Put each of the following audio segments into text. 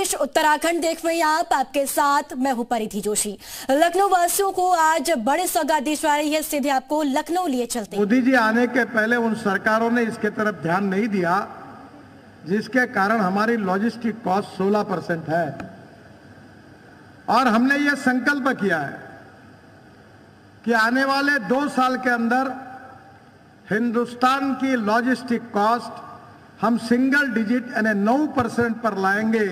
उत्तराखंड देख रहे हैं आप, आपके साथ मैं हूं परिधि जोशी। लखनऊ वासियों को आज बड़े सौगात दी जा रही है, सीधे आपको लखनऊ लिए चलते हैं। मोदी जी आने के पहले उन सरकारों ने इसके तरफ ध्यान नहीं दिया, जिसके कारण हमारी लॉजिस्टिक कॉस्ट 16% है। और हमने ये संकल्प किया है कि आने वाले 2 साल के अंदर हिंदुस्तान की लॉजिस्टिक कॉस्ट हम सिंगल डिजिट यानी 9% पर लाएंगे।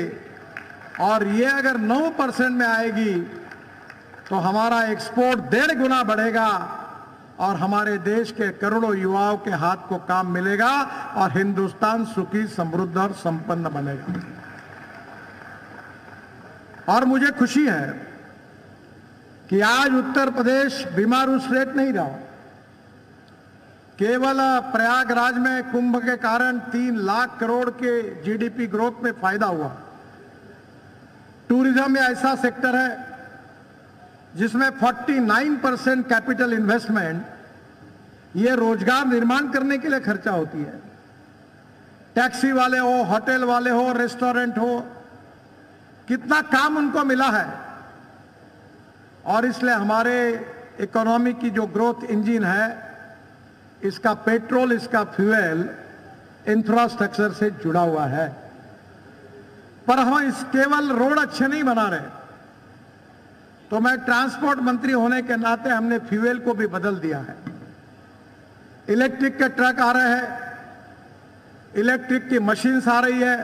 और ये अगर 9% में आएगी तो हमारा एक्सपोर्ट 1.5 गुना बढ़ेगा और हमारे देश के करोड़ों युवाओं के हाथ को काम मिलेगा और हिंदुस्तान सुखी, समृद्ध और संपन्न बनेगा। और मुझे खुशी है कि आज उत्तर प्रदेश बीमारू स्टेट नहीं रहा। केवल प्रयागराज में कुंभ के कारण 3 लाख करोड़ के जीडीपी ग्रोथ में फायदा हुआ। टूरिज्म में ऐसा सेक्टर है जिसमें 49% कैपिटल इन्वेस्टमेंट ये रोजगार निर्माण करने के लिए खर्चा होती है। टैक्सी वाले हो, होटल वाले हो, रेस्टोरेंट हो, कितना काम उनको मिला है। और इसलिए हमारे इकोनॉमी की जो ग्रोथ इंजन है, इसका पेट्रोल, इसका फ्यूल इंफ्रास्ट्रक्चर से जुड़ा हुआ है। पर हम इस केवल रोड अच्छे नहीं बना रहे, तो मैं ट्रांसपोर्ट मंत्री होने के नाते हमने फ्यूल को भी बदल दिया है। इलेक्ट्रिक के ट्रक आ रहे हैं, इलेक्ट्रिक की मशीन्स आ रही है,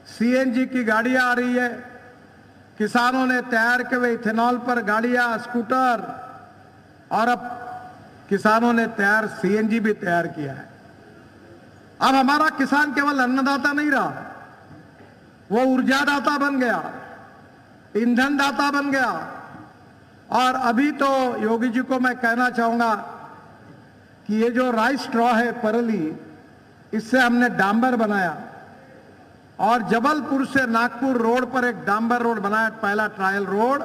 सीएनजी की गाड़ियां आ रही है। किसानों ने तैयार किए हुए इथेनॉल पर गाड़ियां, स्कूटर, और अब किसानों ने तैयार सीएनजी भी तैयार किया है। अब हमारा किसान केवल अन्नदाता नहीं रहा, वो ऊर्जादाता बन गया, ईंधन दाता बन गया। और अभी तो योगी जी को मैं कहना चाहूंगा कि ये जो राइस स्ट्रॉ है परली, इससे हमने डांबर बनाया और जबलपुर से नागपुर रोड पर एक डांबर रोड बनाया, पहला ट्रायल रोड,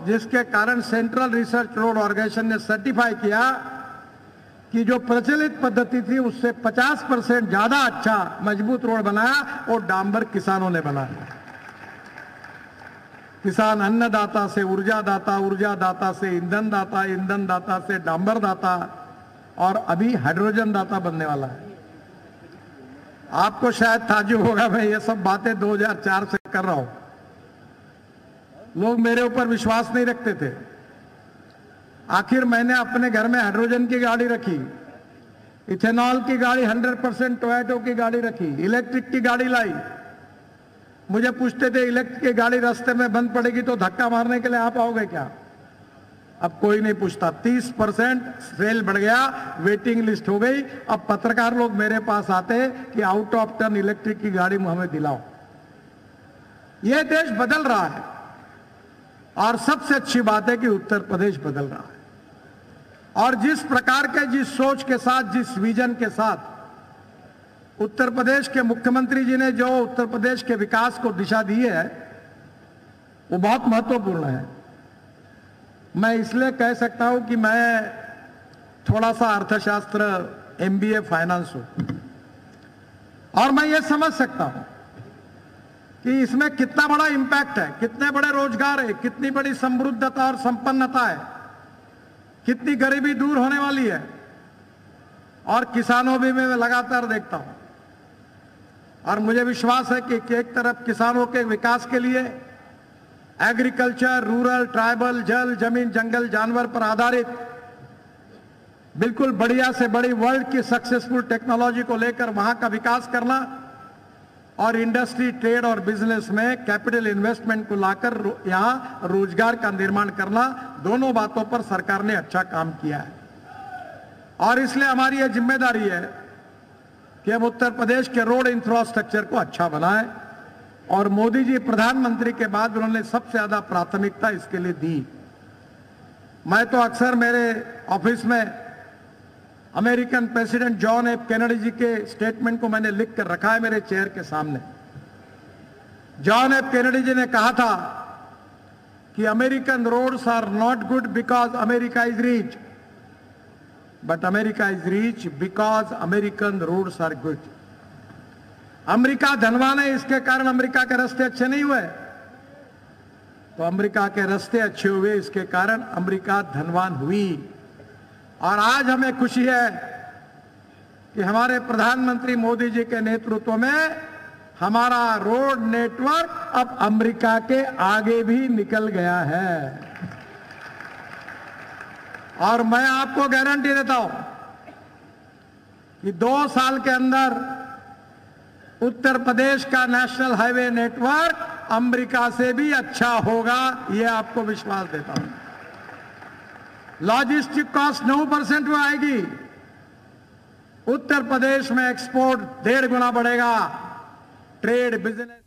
जिसके कारण सेंट्रल रिसर्च रोड ऑर्गेनाइजेशन ने सर्टिफाई किया कि जो प्रचलित पद्धति थी उससे 50% ज्यादा अच्छा मजबूत रोड बनाया और डांबर किसानों ने बनाया। किसान अन्नदाता से ऊर्जादाता, ऊर्जादाता से ईंधन दाता, ईंधन दाता से डांबर दाता, और अभी हाइड्रोजन दाता बनने वाला है। आपको शायद ताज्जुब होगा, मैं ये सब बातें 2004 से कर रहा हूं। लोग मेरे ऊपर विश्वास नहीं रखते थे। आखिर मैंने अपने घर में हाइड्रोजन की गाड़ी रखी, इथेनॉल की गाड़ी, 100% टोयोटो की गाड़ी रखी, इलेक्ट्रिक की गाड़ी लाई। मुझे पूछते थे इलेक्ट्रिक की गाड़ी रास्ते में बंद पड़ेगी तो धक्का मारने के लिए आप आओगे क्या? अब कोई नहीं पूछता। 30% सेल बढ़ गया, वेटिंग लिस्ट हो गई। अब पत्रकार लोग मेरे पास आते कि आउट ऑफ टर्न इलेक्ट्रिक की गाड़ी हमें दिलाओ। यह देश बदल रहा है और सबसे अच्छी बात है कि उत्तर प्रदेश बदल रहा है। और जिस प्रकार के, जिस सोच के साथ, जिस विजन के साथ उत्तर प्रदेश के मुख्यमंत्री जी ने जो उत्तर प्रदेश के विकास को दिशा दी है, वो बहुत महत्वपूर्ण है। मैं इसलिए कह सकता हूं कि मैं थोड़ा सा अर्थशास्त्र, एमबीए फाइनेंस हूं, और मैं ये समझ सकता हूं कि इसमें कितना बड़ा इंपैक्ट है, कितने बड़े रोजगार है, कितनी बड़ी समृद्धता और संपन्नता है, कितनी गरीबी दूर होने वाली है। और किसानों भी मैं लगातार देखता हूं, और मुझे विश्वास है कि एक तरफ किसानों के विकास के लिए एग्रीकल्चर, रूरल, ट्राइबल, जल, जमीन, जंगल, जानवर पर आधारित बिल्कुल बढ़िया से बड़ी वर्ल्ड की सक्सेसफुल टेक्नोलॉजी को लेकर वहां का विकास करना, और इंडस्ट्री, ट्रेड और बिजनेस में कैपिटल इन्वेस्टमेंट को लाकर यहां रोजगार का निर्माण करना, दोनों बातों पर सरकार ने अच्छा काम किया है। और इसलिए हमारी यह जिम्मेदारी है कि हम उत्तर प्रदेश के रोड इंफ्रास्ट्रक्चर को अच्छा बनाएं। और मोदी जी प्रधानमंत्री के बाद उन्होंने सबसे ज्यादा प्राथमिकता इसके लिए दी। मैं तो अक्सर मेरे ऑफिस में American president John F Kennedy ji के स्टेटमेंट को मैंने लिख कर रखा है मेरे चेयर के सामने। जॉन एफ कैनेडी जी ने कहा था कि American roads are not good because America is rich, but America is rich because American roads are good. America धनवान है, इसके कारण अमेरिका के रास्ते अच्छे नहीं हुए। तो अमेरिका के रास्ते अच्छे हुए, इसके कारण अमेरिका धनवान हुई। और आज हमें खुशी है कि हमारे प्रधानमंत्री मोदी जी के नेतृत्व में हमारा रोड नेटवर्क अब अमेरिका के आगे भी निकल गया है। और मैं आपको गारंटी देता हूं कि 2 साल के अंदर उत्तर प्रदेश का नेशनल हाईवे नेटवर्क अमेरिका से भी अच्छा होगा, यह आपको विश्वास देता हूं। लॉजिस्टिक कॉस्ट 9% में आएगी। उत्तर प्रदेश में एक्सपोर्ट 1.5 गुना बढ़ेगा। Trade business